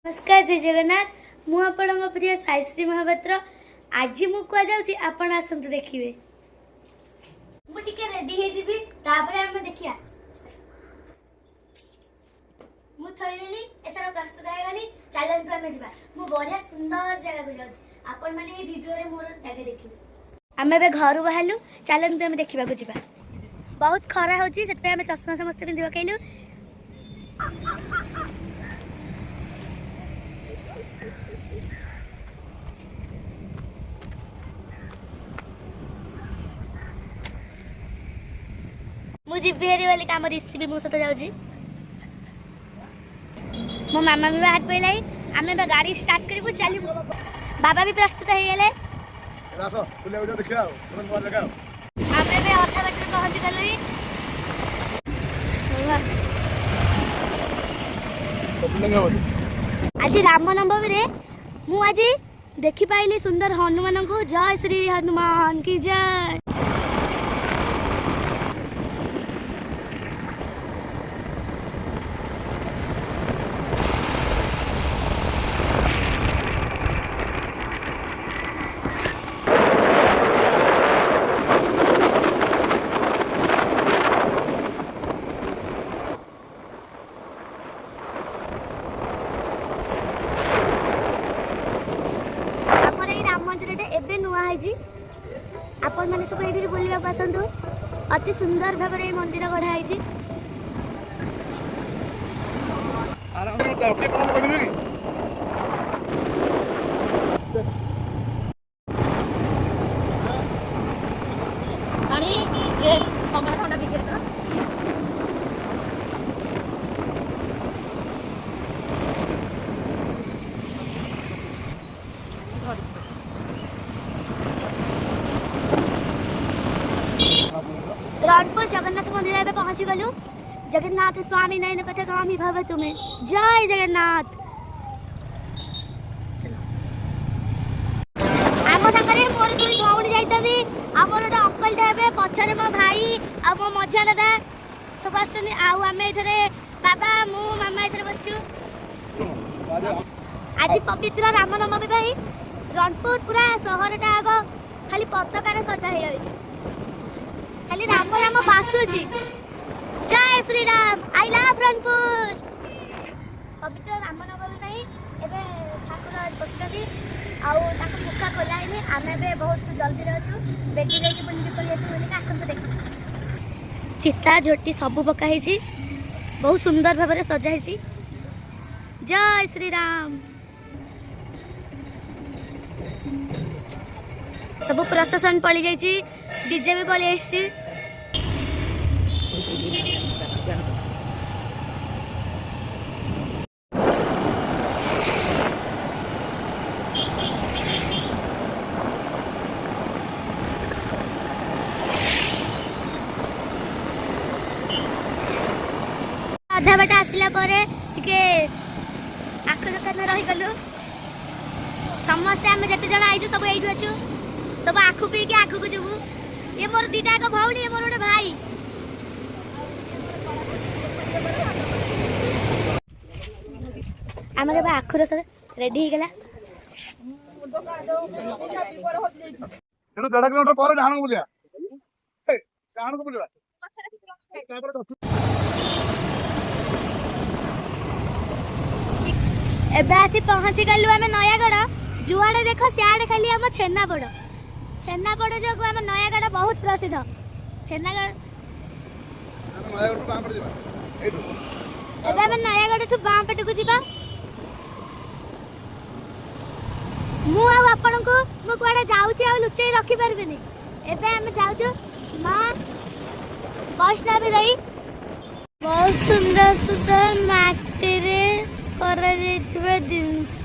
नमस्कार जय जगन्नाथ मु आपण प्रिय साईश्री महापात्र आज मु कह जाउची आपण आसंतु देखिबे मु टिके रेडी हे जिबी तापर हम देखिया मु थई देली एतरा प्रस्तुत हे गली चैलेंज करने जिबा मु बढ़िया सुंदर जगह को जाउची आपण माने ए वीडियो रे मोर जगह देखिबे आमे बे घर बाहरलु चैलेंज पे हम देखिबा को जिबा बहुत खरा होची सेत पे हम चश्मा समस्त पिंदिबा कहलु मुझे बेरी वाली काम रिसी भी मो सत जाउची मो मामा भी बाहर पइलाई आमे बे गाड़ी स्टार्ट करबो चलीबो बाबा भी प्रस्तुत हे गेले रासो बुले उठो देखिया तुरंत बाहर लगा आमे बे ऑटो बैटरी पहुंच गलई तो बुलेंगे बोल आज रामनवमी रे मु आज देखि पाइली सुंदर हनुमान को जय श्री हनुमान की जय एबे नुआ है आपण माने सब एठी बुलिबा पसंद अति सुंदर भाव रे मंदिर गढ़ा है आराम से तो अपने काम कर लेगी आणि ये हमरा थंडा बिके तो रानपुर जगन्नाथ मंदिर में पहुंच गलु जगन्नाथ स्वामी नयन पथगामी भव तुम्हें जय जगन्नाथ आम संगे मोर दुई भौणी जाइछथि हमर एक अंकल देबे पछरे मो भाई आ मो मझिया दादा सब आछथि आउ आमे इथरे बाबा मु मामा इथरे बसछु आज पवित्र रामनवमी भाई रणपुर पूरा शहरटा आगो खाली पताकार सजा हे जाइछ खाली राम राम बासुची जय श्री राम आई लव रणपुर पवित्र रामनवमी नहीं एबे ठाकुर बसचती आउ ताको मुखा खोलाइनी आमे बे बहुत जल्दी रहछु बेटी जाई के बुली पली आसी बोली का आसंत देख चिता झोटी सब पका हेची बहुत सुंदर भाबरे सजा हेची जय श्री राम सब प्रशासन पड़ी जाइए डीजे भी पड़ी आसी आधा बाटा आसला टिके आख दुकान रही गलु समस्ते आम जिते जन आई सब ये अच्छु सब आखु पी के आखु को जीवु ये मोर दीटा को भौणी ये मोर गोटे भाई आमर बा आखु रस रेडी हो गला एनु 1.5 किलोमीटर पर जाहन बुलिया ए जाहन को बुलिबा एबे आसी पहुंची गलु आमे नयागढ़ जुआड़े देखो सियाड़े खाली हम छेनापोड़ जो आम नयागढ़ बहुत प्रसिद्ध छेनागढ़ एबे आमे नयागढ़ ठु बाम पेट को जीवा मु आ आपण को मु कोडा जाउची आ लुचई रखी परबेनी एबे आमे जाउछु मां वैष्णवी देई बहुत सुंदर सुंदर माटी रे करा जेथिबे दिनस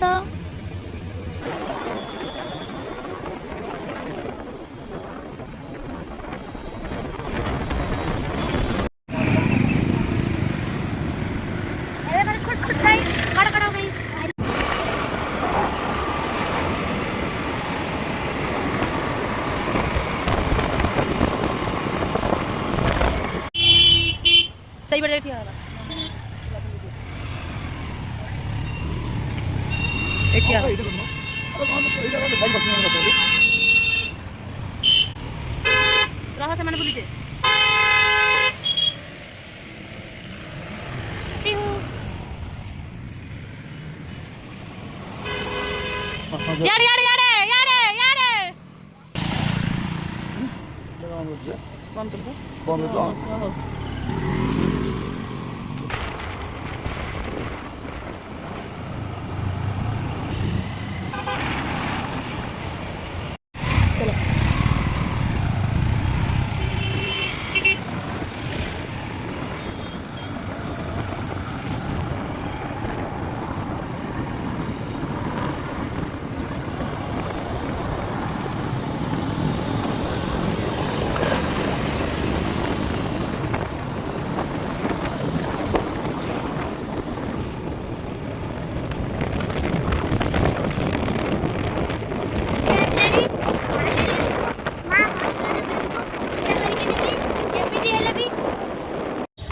सही बढ़ जाती है ଏଠି ଆ ରହ ସେମାନେ ବୁଲିଛେ यारे यारे यारे यारे यारे बंद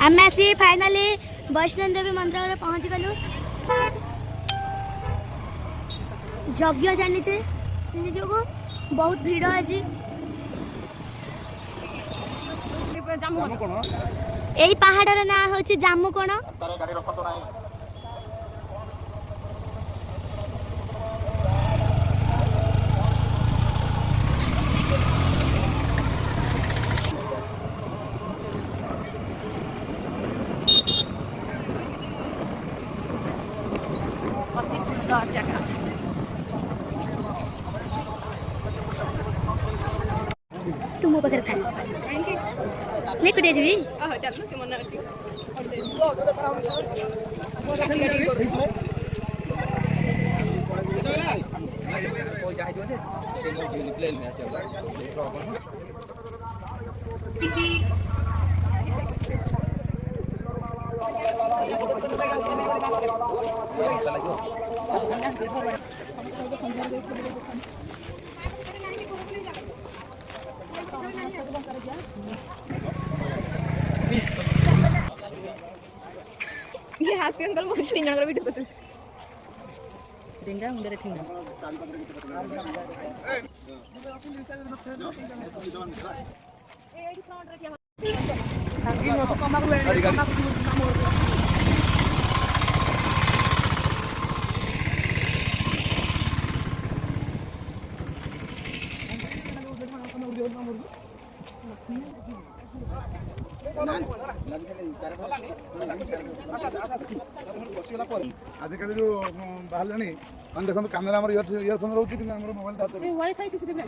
आम आसी फाइनाली वैष्णो देवी मंदिर पहुँच गलु यज्ञ चली से जो बहुत भीड़ अच्छी यही पहाड़र ना हूँ जामुकोण अति सुंदर जगह तुम मो पाखे था नहीं कुछ जी चल मन ये हैप्पी अंकल वो तीन जन वीडियो करते डेंगा मुंडे थिंगा आजिकल जो बाहर देखो कैमेरा इयरफोन रोचे कि मोबाइल वाईफाई सिस्टम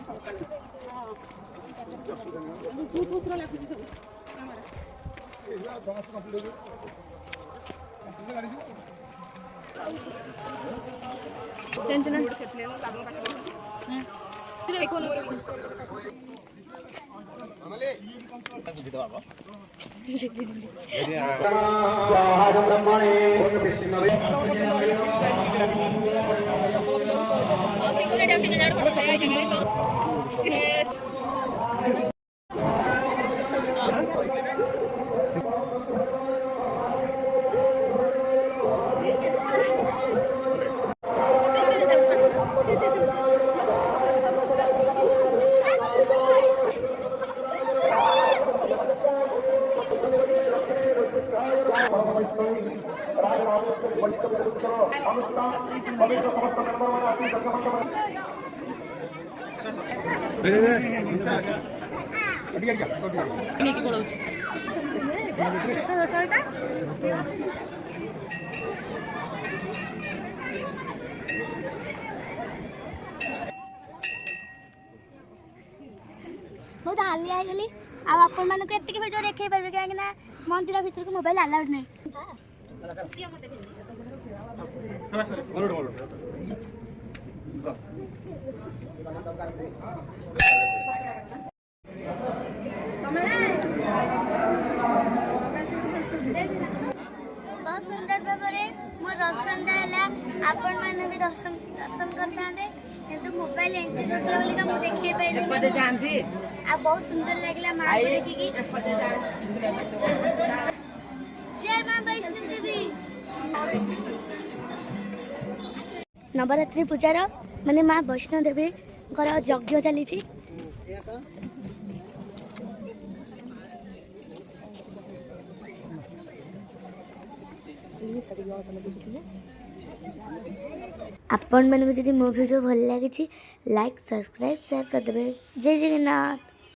बहुत हालिया है गली आपण मान को एतिक वीडियो देखे परबे काहे ना मंदिर भीतर को मोबाइल अलाउड नहीं बहुत सुंदर भाव मो दर्शन है आपण मैंने भी दर्शन करते किंतु मोबाइल एंट्री बोलिका मुझे देखिए पहले आ बहुत सुंदर लगला माँ को देखिकी जय माँ वैष्णो देवी नवरात्रि पूजार माने माँ वैष्णो देवी यज्ञ चली आपण मानक जदि मो वीडियो भल लगी लाइक सब्सक्राइब शेयर करदे। जय जगन्नाथ।